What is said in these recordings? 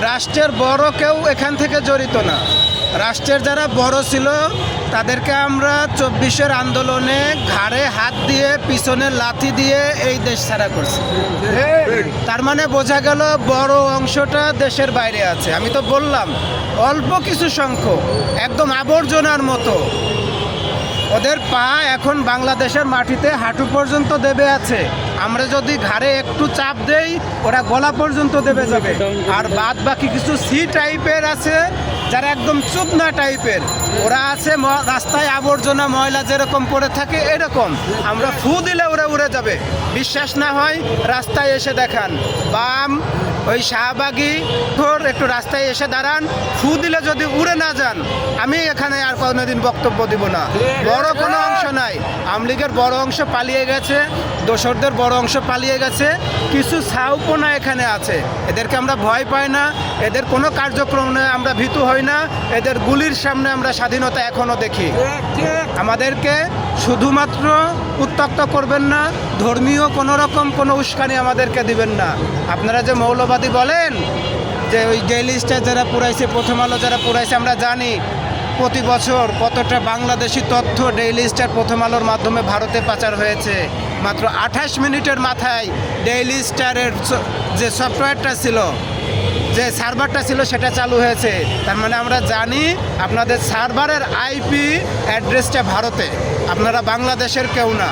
রাষ্ট্রের বড় কেউ এখান থেকে জড়িত না। রাষ্ট্রের যারা বড় ছিল তাদেরকে আমরা 24-এর আন্দোলনে ঘাড়ে হাত দিয়ে পিছনে লাথি দিয়ে এই দেশ ছাড়া করছি। তার মানে বোঝা গেল বড় অংশটা দেশের বাইরে আছে। আমি তো বললাম অল্প কিছু সংখ্যক একদম আবর্জনার মতো ওদের পা এখন বাংলাদেশের মাটিতে হাঁটু পর্যন্ত দেবে আছে। আমরা যদি ঘাড়ে একটু চাপ দেই ওরা গলা পর্যন্ত দেবে যাবে। আর বাদ বাকি কিছু সি টাইপের আছে যারা একদম চুদনা টাইপের, ওরা আছে রাস্তায় আবর্জনা ময়লা যেরকম পড়ে থাকে এরকম। আমরা ফু দিলে ওরা উড়ে যাবে। বিশ্বাস না হয় রাস্তায় এসে দেখান, বাম ওই শাহবাগী একটু রাস্তায় এসে দাঁড়ান, ফু দিলে যদি উড়ে না যান আমি এখানে আর কোনোদিন বক্তব্য দিব না। বড় কোনো অংশ নাই, আওয়ামী লীগের বড় অংশ পালিয়ে গেছে, দোসরদের বড় অংশ পালিয়ে গেছে, কিছু ছাউপনা এখানে আছে। এদেরকে আমরা ভয় পাই না, এদের কোনো কার্যক্রমে আমরা ভীতু হই না, এদের গুলির সামনে আমরা স্বাধীনতা এখনও দেখি। আমাদেরকে শুধুমাত্র উত্তক্ত করবেন না, ধর্মীয় কোনো রকম কোনো উস্কানি আমাদেরকে দিবেন না। আপনারা যে মৌলবাদী বলেন যে ওই ডেইলি স্টার যারা পুরাইছে, প্রথম আলো যারা পুরাইছে, আমরা জানি প্রতি বছর কতটা বাংলাদেশি তথ্য ডেইলি স্টার প্রথম আলোর মাধ্যমে ভারতে পাচার হয়েছে। মাত্র 28 মিনিটের মাথায় ডেইলি স্টারের যে সফটওয়্যারটা ছিল, যে সার্ভারটা ছিল সেটা চালু হয়েছে। তার মানে আমরা জানি আপনাদের সার্ভারের আইপি অ্যাড্রেসটা ভারতে, আপনারা বাংলাদেশের কেউ না।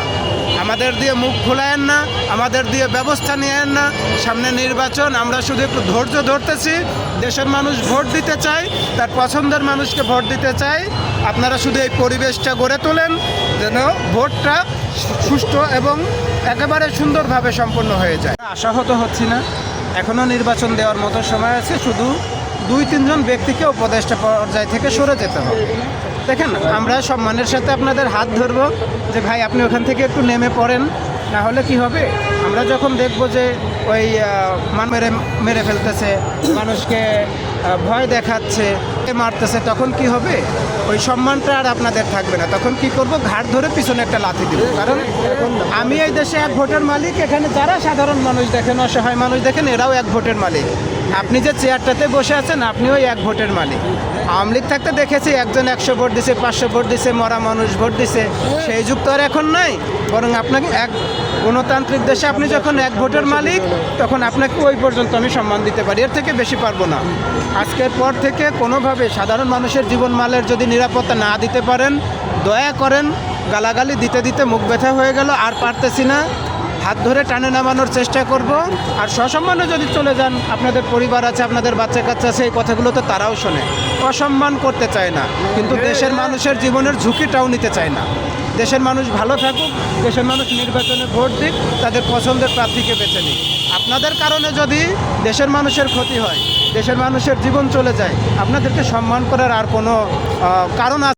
আমাদের দিয়ে মুখ খোলায়েন না, আমাদের দিয়ে ব্যবস্থা নিয়েন না। সামনে নির্বাচন, আমরা শুধু একটু ধৈর্য ধরতেছি। দেশের মানুষ ভোট দিতে চায়, তার পছন্দের মানুষকে ভোট দিতে চায়। আপনারা শুধু এই পরিবেশটা গড়ে তোলেন যেন ভোটটা সুষ্ঠু এবং একেবারে সুন্দরভাবে সম্পন্ন হয়ে যায়। আশাহত হচ্ছি না, এখনও নির্বাচন দেওয়ার মতো সময় আছে। শুধু 2-3 জন ব্যক্তিকে উপদেষ্টা পর্যায় থেকে সরে যেতে হবে। দেখেন, আমরা সম্মানের সাথে আপনাদের হাত ধরবো যে ভাই আপনি ওখান থেকে একটু নেমে পড়েন, না হলে কি হবে, আমরা যখন দেখব যে ওই মেরে ফেলতেছে, মানুষকে ভয় দেখাচ্ছে, মারতেছে, তখন কি হবে, ওই সম্মানটা আর আপনাদের থাকবে না। তখন কি করব, ঘাট ধরে পিছনে একটা লাথি দিব। কারণ আমি এই দেশে 1 ভোটের মালিক, এখানে যারা সাধারণ মানুষ দেখেন, অসহায় মানুষ দেখেন, এরাও 1 ভোটের মালিক। আপনি যে চেয়ারটাতে বসে আছেন আপনিও 1 ভোটের মালিক। আওয়ামী লীগ থাকতে দেখেছি একজন 100 ভোট দিছে, 500 ভোট দিছে, মরা মানুষ ভোট দিছে, সেই যুগ তো আর এখন নাই। বরং আপনাকে এক গণতান্ত্রিক দেশে আপনি যখন 1 ভোটের মালিক, তখন আপনাকে ওই পর্যন্ত আমি সম্মান দিতে পারি, এর থেকে বেশি পারবো না। আজকের পর থেকে কোনোভাবে সাধারণ মানুষের জীবনমালের যদি নিরাপত্তা না দিতে পারেন, দয়া করেন। গালাগালি দিতে দিতে মুখ ব্যথা হয়ে গেল, আর পারতেছি না, হাত ধরে টানে নামানোর চেষ্টা করব। আর সসম্মানে যদি চলে যান, আপনাদের পরিবার আছে, আপনাদের বাচ্চা কাচ্চা আছে, এই কথাগুলো তো তারাও শোনে। অসম্মান করতে চায় না, কিন্তু দেশের মানুষের জীবনের ঝুঁকিটাও নিতে চায় না। দেশের মানুষ ভালো থাকুক, দেশের মানুষ নির্বাচনে ভোট দিক, তাদের পছন্দের প্রার্থীকে বেছে নিক। আপনাদের কারণে যদি দেশের মানুষের ক্ষতি হয়, দেশের মানুষের জীবন চলে যায়, আপনাদেরকে সম্মান করার আর কোনো কারণ আছে?